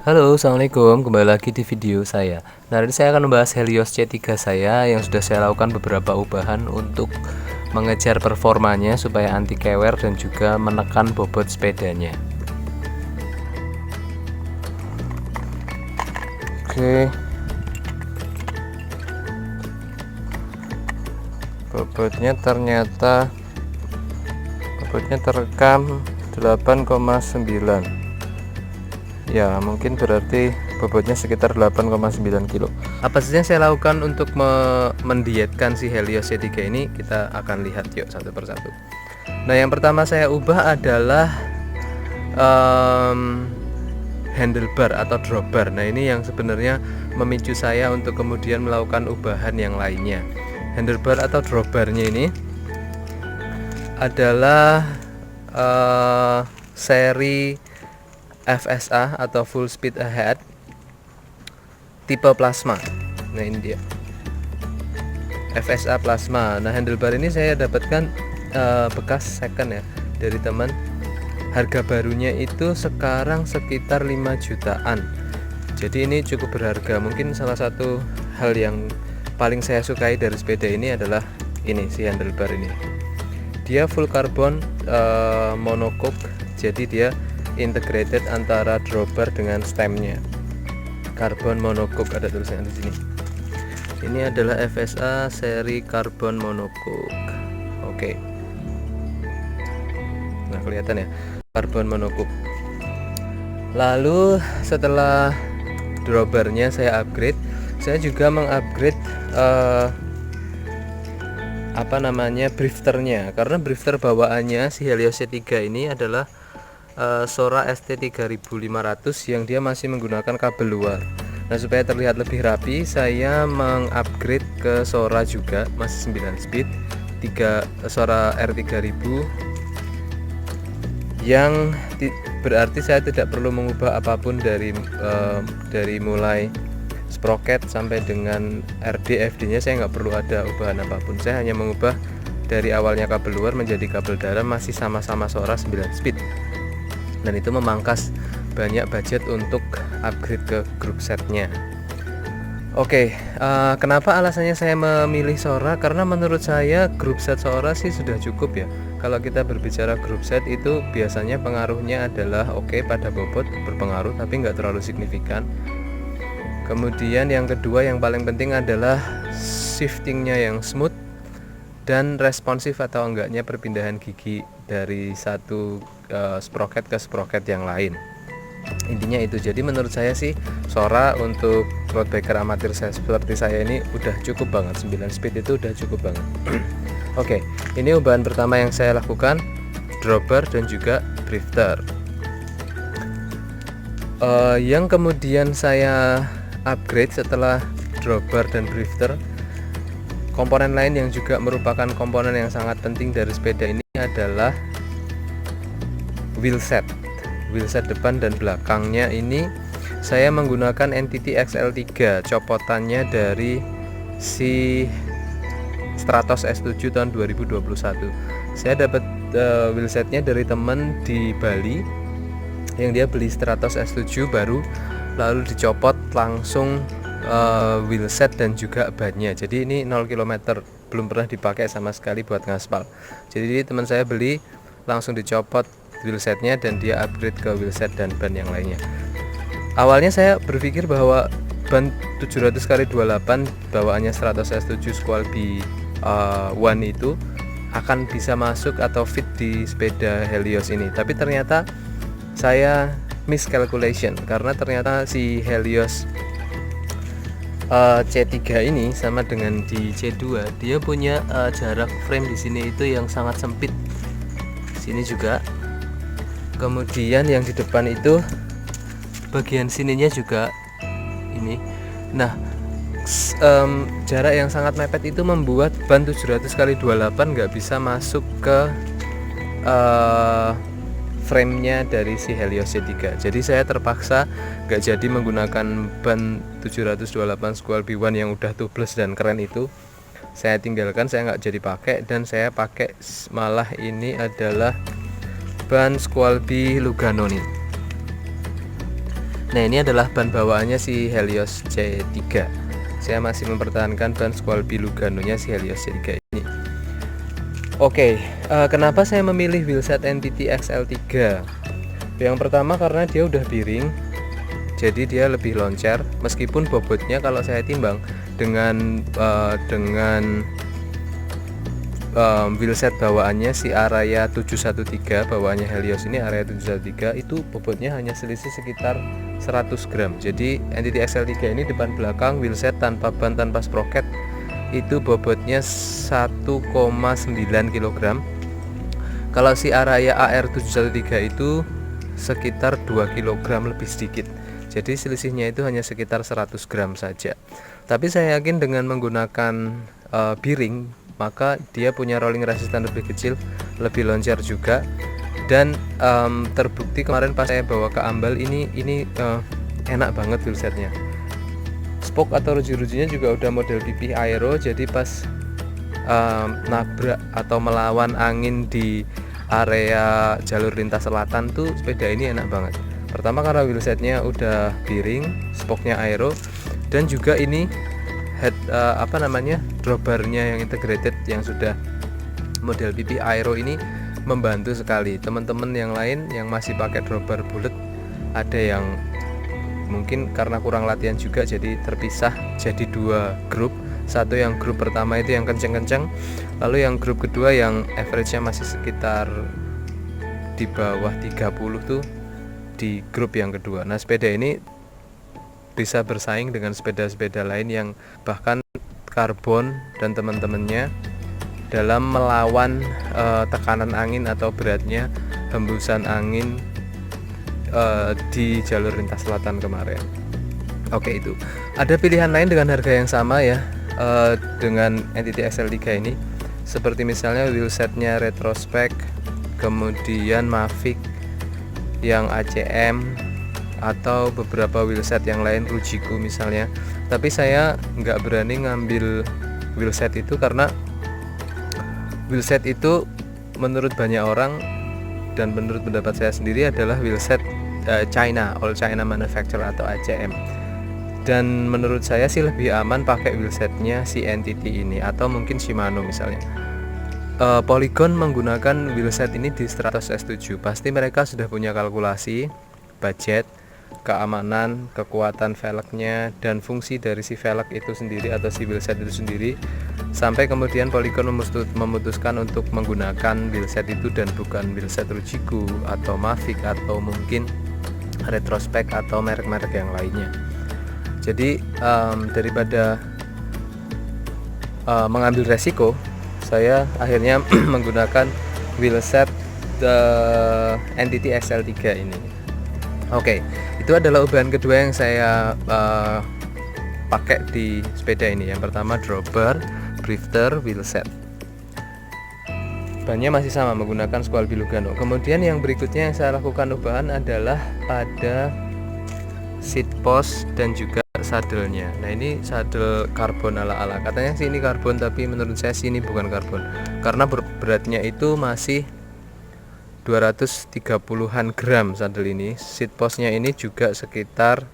Halo, assalamualaikum. Kembali lagi di video saya. Nah, ini saya akan membahas Helios C3 saya yang sudah saya lakukan beberapa ubahan untuk mengejar performanya supaya anti kewer dan juga menekan bobot sepedanya. Oke, bobotnya terekam 8,9. Ya, mungkin berarti bobotnya sekitar 8,9 kilo. Apa saja yang saya lakukan untuk mendietkan si Helios C3 ini? Kita akan lihat yuk satu persatu. Nah, yang pertama saya ubah adalah handlebar atau dropbar. Nah, ini yang sebenarnya memicu saya untuk kemudian melakukan ubahan yang lainnya. Handlebar atau dropbarnya ini adalah seri FSA atau full speed ahead tipe plasma. Nah, ini dia FSA plasma. Nah, handlebar ini saya dapatkan bekas second ya dari teman. Harga barunya itu sekarang sekitar 5 jutaan. Jadi ini cukup berharga. Mungkin salah satu hal yang paling saya sukai dari sepeda ini adalah ini, si handlebar ini. Dia full carbon monocoque. Jadi dia integrated antara dropbar dengan stemnya. Carbon monocoque, ada tulisannya di sini. Ini adalah FSA seri carbon monocoque. Oke. Nah, kelihatan ya, carbon monocoque. Lalu setelah dropbarnya saya upgrade, saya juga mengupgrade drifternya, karena drifter bawaannya si Helios C3 ini adalah Sora ST3500 yang dia masih menggunakan kabel luar. Nah, supaya terlihat lebih rapi, saya mengupgrade ke Sora juga, masih 9 speed, Sora R3000, yang berarti saya tidak perlu mengubah apapun dari mulai sprocket sampai dengan RD FD nya. Saya nggak perlu ada ubahan apapun, saya hanya mengubah dari awalnya kabel luar menjadi kabel dalam, masih sama-sama Sora 9 speed. Dan itu memangkas banyak budget untuk upgrade ke group setnya. Oke, kenapa alasannya saya memilih Sora? Karena menurut saya group set Sora sih sudah cukup ya. Kalau kita berbicara group set itu biasanya pengaruhnya adalah pada bobot berpengaruh, tapi nggak terlalu signifikan. Kemudian yang kedua yang paling penting adalah shiftingnya yang smooth dan responsif atau enggaknya perpindahan gigi dari satu sprocket ke sprocket yang lain. Intinya itu. Jadi menurut saya sih Sora untuk road biker amatir seperti saya ini udah cukup banget. 9 speed itu udah cukup banget. Oke, ini ubahan pertama yang saya lakukan, dropbar dan juga drifter. Yang kemudian saya upgrade setelah dropbar dan drifter, komponen lain yang juga merupakan komponen yang sangat penting dari sepeda ini adalah wheelset depan dan belakangnya. Ini saya menggunakan NTT XL3, copotannya dari si Stratos S7 tahun 2021. Saya dapat wheelsetnya dari teman di Bali yang dia beli Stratos S7 baru, lalu dicopot langsung wheelset dan juga bannya. Jadi ini 0 km, belum pernah dipakai sama sekali buat ngaspal. Jadi teman saya beli langsung dicopot wheelsetnya dan dia upgrade ke wheelset dan ban yang lainnya. Awalnya saya berpikir bahwa ban 700x28 bawaannya Stratos S7 Squall B1 itu akan bisa masuk atau fit di sepeda Helios ini, tapi ternyata saya miscalculation, karena ternyata si Helios C3 ini sama dengan di C2, dia punya jarak frame di sini itu yang sangat sempit. Sini juga. Kemudian yang di depan itu bagian sininya juga ini. Nah, jarak yang sangat mepet itu membuat ban 700x28 nggak bisa masuk ke frame-nya dari si Helios C3. Jadi saya terpaksa nggak jadi menggunakan ban 728 Squall B1 yang udah tubeless dan keren itu. Saya tinggalkan, saya nggak jadi pakai, dan saya pakai malah ini adalah ban Squall B Lugano nih. Nah, ini adalah ban bawaannya si Helios C3. Saya masih mempertahankan ban Squalby Lugano-nya si Helios C3 ini. Oke, kenapa saya memilih wheelset NTT XL3? Yang pertama karena dia udah piring, jadi dia lebih loncer. Meskipun bobotnya kalau saya timbang dengan wheelset bawaannya si Araya 713, bawaannya Helios ini Araya 713, itu bobotnya hanya selisih sekitar 100 gram. Jadi NTT XL3 ini depan belakang wheelset tanpa ban tanpa sprocket itu bobotnya 1,9 kg. Kalau si Araya AR 713 itu sekitar 2 kg lebih sedikit. Jadi selisihnya itu hanya sekitar 100 gram saja. Tapi saya yakin dengan menggunakan bearing, maka dia punya rolling resistance lebih kecil, lebih loncer juga. Dan terbukti kemarin pas saya bawa ke Ambal ini enak banget wheelsetnya. Spoke atau ruji-rujinya juga udah model pipih aero, jadi pas nabrak atau melawan angin di area jalur lintas selatan tuh sepeda ini enak banget. Pertama karena wheelsetnya udah piring, spoke-nya aero, dan juga ini head drawbarnya yang integrated yang sudah model pipih aero ini membantu sekali. Teman-teman yang lain yang masih pakai drawbar bulat, ada yang mungkin karena kurang latihan juga jadi terpisah jadi dua grup. Satu yang grup pertama itu yang kenceng-kenceng, lalu yang grup kedua yang average-nya masih sekitar di bawah 30 tuh di grup yang kedua. Nah, sepeda ini bisa bersaing dengan sepeda-sepeda lain yang bahkan karbon dan teman-temannya dalam melawan tekanan angin atau beratnya hembusan angin di jalur lintas selatan kemarin. Oke, itu ada pilihan lain dengan harga yang sama ya, dengan NTT XL3 ini, seperti misalnya wheelsetnya retrospect, kemudian Mavic yang ACM, atau beberapa wheelset yang lain, Rujiku misalnya. Tapi saya nggak berani ngambil wheelset itu karena wheelset itu menurut banyak orang dan menurut pendapat saya sendiri adalah wheelset China, All China Manufacturer atau ACM. Dan menurut saya sih lebih aman pakai wheelsetnya si NTT ini atau mungkin Shimano misalnya. Polygon menggunakan wheelset ini di Stratos S7. Pasti mereka sudah punya kalkulasi budget, keamanan, kekuatan velgnya, dan fungsi dari si velg itu sendiri atau si wheelset itu sendiri, sampai kemudian Polygon memutuskan untuk menggunakan wheelset itu dan bukan wheelset Rujiku atau Mavic atau mungkin retrospect atau merek-merek yang lainnya. Jadi daripada mengambil resiko, saya akhirnya menggunakan wheelset NTT XL3 ini. Oke, itu adalah ubahan kedua yang saya pakai di sepeda ini. Yang pertama drawbar, drifter, wheelset. Bannya masih sama menggunakan Squalby Lugano. Kemudian yang berikutnya yang saya lakukan ubahan adalah pada seat post dan juga sadelnya. Nah, ini sadel karbon ala-ala. Katanya sih ini karbon, tapi menurut saya sih ini bukan karbon. Karena beratnya itu masih 230-an gram sadel ini. Seat postnya ini juga sekitar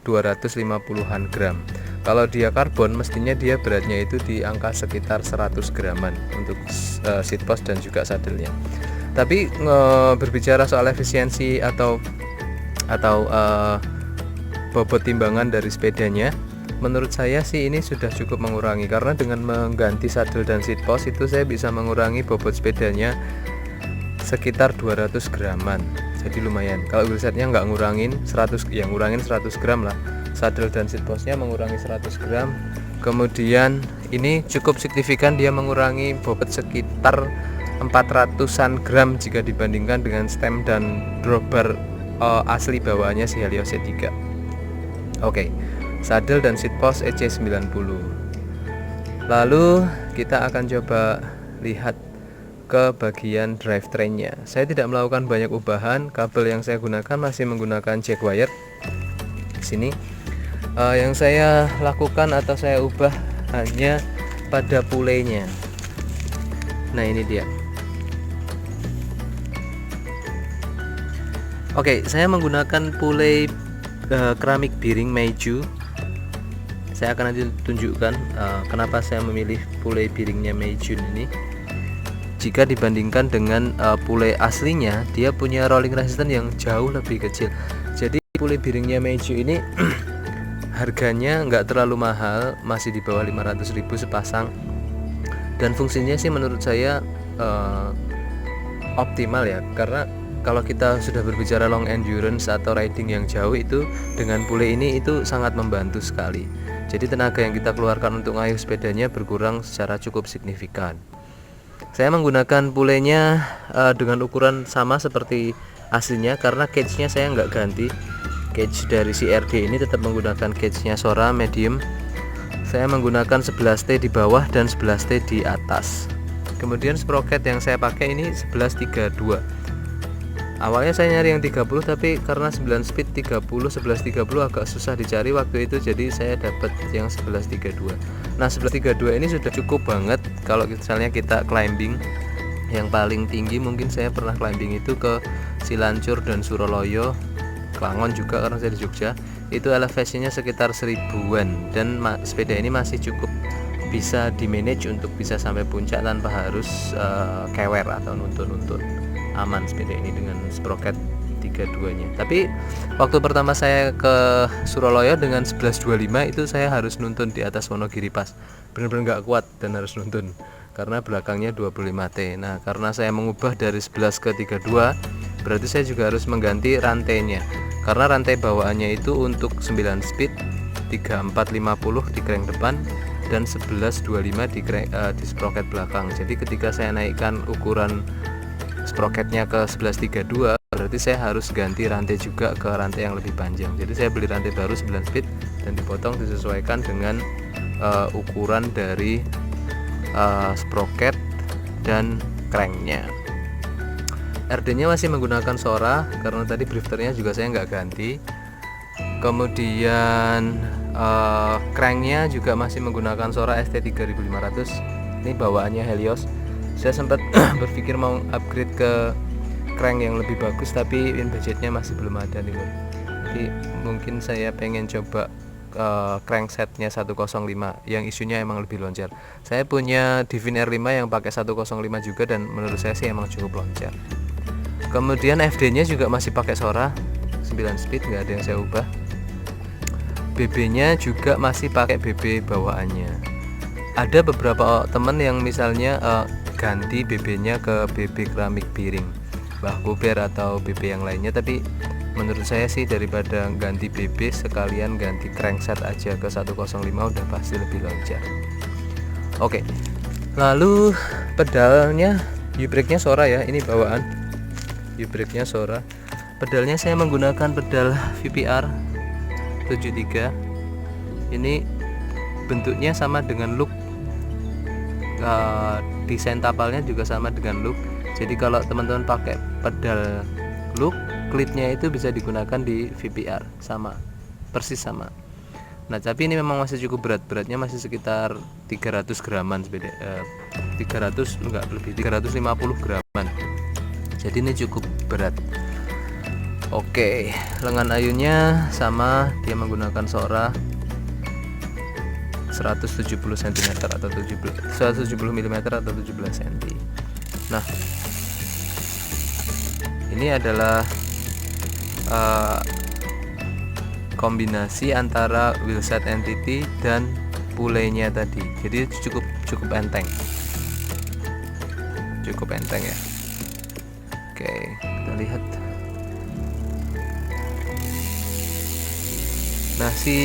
250-an gram. Kalau dia karbon mestinya dia beratnya itu di angka sekitar 100 graman untuk seat post dan juga sadelnya. Tapi berbicara soal efisiensi atau bobot timbangan dari sepedanya, menurut saya sih ini sudah cukup mengurangi, karena dengan mengganti sadel dan seat post itu saya bisa mengurangi bobot sepedanya sekitar 200 graman. Jadi lumayan. Kalau wheelsetnya nggak ngurangin 100, ya ngurangin 100 gram lah. Sadel dan seat postnya mengurangi 100 gram. Kemudian ini cukup signifikan, dia mengurangi bobot sekitar 400-an gram jika dibandingkan dengan stem dan drawbar asli bawaannya si Helios C3. Oke, sadel dan seat post EC90. Lalu kita akan coba lihat ke bagian drivetrainnya. Saya tidak melakukan banyak ubahan. Kabel yang saya gunakan masih menggunakan Jaguar di sini. Yang saya lakukan atau saya ubah hanya pada pulenya. Nah, ini dia. Oke, saya menggunakan pulei keramik bearing Meiju. Saya akan nanti tunjukkan kenapa saya memilih pule bearingnya Meiju ini. Jika dibandingkan dengan pule aslinya, dia punya rolling resistance yang jauh lebih kecil. Jadi pule bearingnya Meiju ini harganya nggak terlalu mahal, masih di bawah 500.000 sepasang. Dan fungsinya sih menurut saya optimal ya, karena kalau kita sudah berbicara long endurance atau riding yang jauh, itu dengan pule ini itu sangat membantu sekali. Jadi tenaga yang kita keluarkan untuk ngayuh sepedanya berkurang secara cukup signifikan. Saya menggunakan pulenya dengan ukuran sama seperti aslinya, karena cage-nya saya nggak ganti. Cage dari CRD ini tetap menggunakan cage-nya Sora medium. Saya menggunakan 11T di bawah dan 11T di atas. Kemudian sprocket yang saya pakai ini 1132. Awalnya saya nyari yang 30, tapi karena 9 speed 30 1130 agak susah dicari waktu itu, jadi saya dapat yang 1132. Nah, 1132 ini sudah cukup banget kalau misalnya kita climbing. Yang paling tinggi mungkin saya pernah climbing itu ke Silancur dan Suroloyo, Klangon juga karena saya di Jogja. Itu elevasinya sekitar 1000-an, dan sepeda ini masih cukup bisa di manage untuk bisa sampai puncak tanpa harus kewer atau nuntun-nuntun. Aman sepeda ini dengan sprocket 32-nya. Tapi waktu pertama saya ke Suroloyo dengan 1125 itu saya harus nuntun di atas Wonogiri Pass. Benar-benar nggak kuat dan harus nuntun karena belakangnya 25T. Nah, karena saya mengubah dari 11 ke 32, berarti saya juga harus mengganti rantainya. Karena rantai bawaannya itu untuk 9 speed 3450 di crank depan dan 1125 di sprocket belakang. Jadi ketika saya naikkan ukuran sprocketnya ke 1132, berarti saya harus ganti rantai juga ke rantai yang lebih panjang. Jadi saya beli rantai baru 9 speed dan dipotong disesuaikan dengan ukuran dari sprocket dan cranknya. RD-nya masih menggunakan Sora karena tadi drifternya juga saya nggak ganti. Kemudian cranknya juga masih menggunakan Sora ST3500. Ini bawaannya Helios. Saya sempat berpikir mau upgrade ke crank yang lebih bagus, tapi budgetnya masih belum ada nih, Bro. Jadi mungkin saya pengen coba crank setnya 105 yang isunya emang lebih loncat. Saya punya Divin R5 yang pakai 105 juga, dan menurut saya sih emang cukup loncat. Kemudian FD-nya juga masih pakai Sora 9 speed, nggak ada yang saya ubah. BB-nya juga masih pakai BB bawaannya. Ada beberapa temen yang misalnya ganti BB-nya ke BB keramik bearing, Bah Kuber atau BB yang lainnya, tapi menurut saya sih daripada ganti BB sekalian ganti crankset aja ke 105 udah pasti lebih loncat. Oke. Lalu pedalnya U-brake-nya Sora ya, ini bawaan U-brake-nya Sora. Pedalnya saya menggunakan pedal VPR 73. Ini bentuknya sama dengan look, desain tapalnya juga sama dengan look. Jadi kalau teman-teman pakai pedal look, klipnya itu bisa digunakan di VPR, sama, persis sama. Nah, tapi ini memang masih cukup berat, beratnya masih sekitar 300 graman sepeda, 300 enggak lebih, 350 graman. Jadi ini cukup berat. Oke, lengan ayunnya sama, dia menggunakan Sora 170 cm atau 170 mm atau 17 cm. Nah, ini adalah kombinasi antara wheelset entity dan pulenya tadi. Jadi cukup enteng. Cukup enteng ya. Oke, kita lihat. Nah, si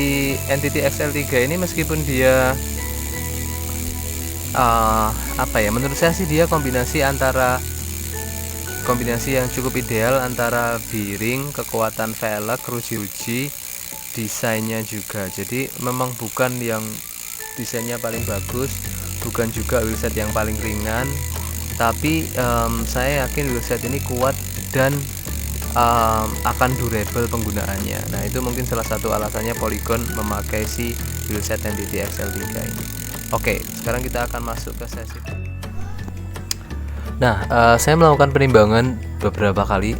Entity XL3 ini meskipun dia menurut saya sih dia kombinasi yang cukup ideal antara bearing, kekuatan velg, ruji-ruji, desainnya juga. Jadi memang bukan yang desainnya paling bagus, bukan juga wheelset yang paling ringan, tapi saya yakin wheelset ini kuat dan akan durable penggunaannya. Nah, itu mungkin salah satu alasannya Polygon memakai si wheelset Entity XL3 ini. Oke, sekarang kita akan masuk ke sesi. Nah, saya melakukan penimbangan beberapa kali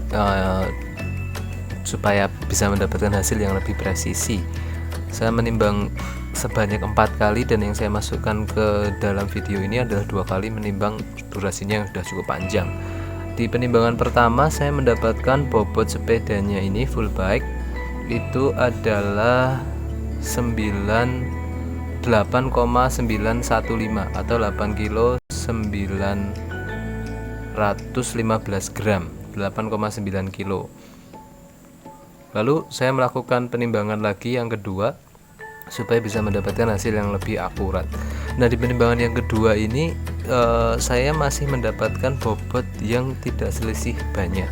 supaya bisa mendapatkan hasil yang lebih presisi. Saya menimbang sebanyak 4 kali, dan yang saya masukkan ke dalam video ini adalah 2 kali menimbang durasinya yang sudah cukup panjang. Di penimbangan pertama saya mendapatkan bobot sepedanya ini full bike itu adalah 8,915 atau 8 kilo 915 gram, 8,9 kilo. Lalu saya melakukan penimbangan lagi yang kedua supaya bisa mendapatkan hasil yang lebih akurat. Nah, di penimbangan yang kedua ini saya masih mendapatkan bobot yang tidak selisih banyak.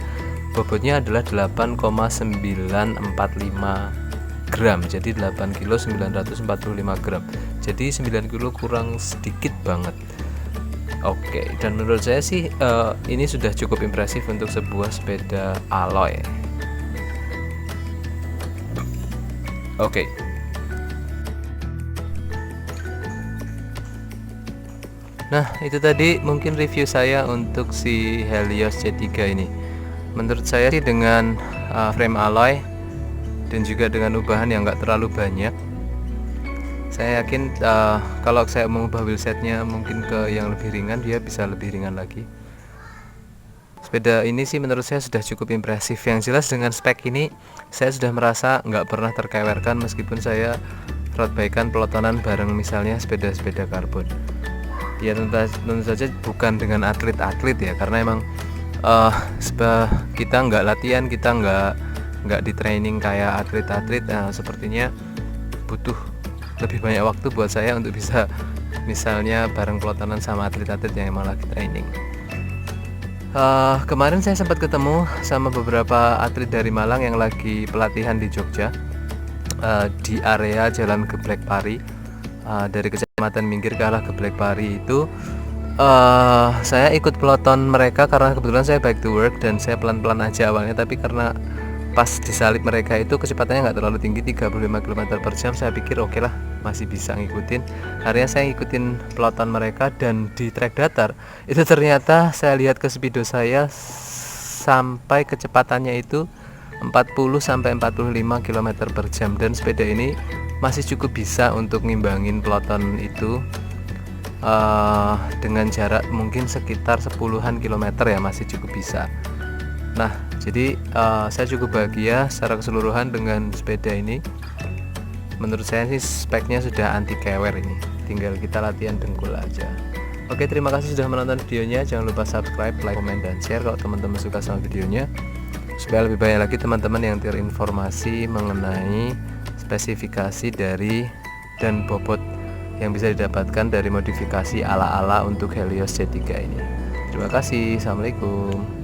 Bobotnya adalah 8,945 gram, jadi 8 kilo 945 gram, jadi 9 kilo kurang sedikit banget. Oke, dan menurut saya sih ini sudah cukup impresif untuk sebuah sepeda Aloy. Oke. Nah, itu tadi mungkin review saya untuk si Helios C3 ini. Menurut saya sih dengan frame alloy dan juga dengan ubahan yang nggak terlalu banyak, saya yakin kalau saya mengubah wheelsetnya mungkin ke yang lebih ringan, dia bisa lebih ringan lagi. Sepeda ini sih menurut saya sudah cukup impresif. Yang jelas dengan spek ini saya sudah merasa nggak pernah terkewerkan meskipun saya road bike-an pelotonan bareng misalnya sepeda-sepeda karbon. Ya tentu saja bukan dengan atlet-atlet ya, karena emang kita nggak latihan, kita nggak di training kayak atlet-atlet. Sepertinya butuh lebih banyak waktu buat saya untuk bisa misalnya bareng pelotonan sama atlet-atlet yang emang lagi training. Kemarin saya sempat ketemu sama beberapa atlet dari Malang yang lagi pelatihan di Jogja, di area Jalan Geblek Pari. Dari Kecamatan Minggir ke arah Geblek Pari itu saya ikut peloton mereka karena kebetulan saya bike to work dan saya pelan-pelan aja awalnya, tapi karena pas disalip mereka itu kecepatannya nggak terlalu tinggi, 35 km per jam, saya pikir oke lah, masih bisa ngikutin. Akhirnya saya ngikutin peloton mereka, dan di trek datar itu ternyata saya lihat ke speedo saya sampai kecepatannya itu 40-45 km per jam, dan sepeda ini masih cukup bisa untuk ngimbangin peloton itu dengan jarak mungkin sekitar 10-an kilometer ya, masih cukup bisa. Nah, jadi saya cukup bahagia secara keseluruhan dengan sepeda ini. Menurut saya sih speknya sudah anti kewer ini, tinggal kita latihan dengkul aja. Oke, terima kasih sudah menonton videonya. Jangan lupa subscribe, like, komen, dan share kalau teman-teman suka sama videonya, supaya lebih banyak lagi teman-teman yang terinformasi mengenai spesifikasi dari dan bobot yang bisa didapatkan dari modifikasi ala-ala untuk Helios C3 ini. Terima kasih. Assalamualaikum.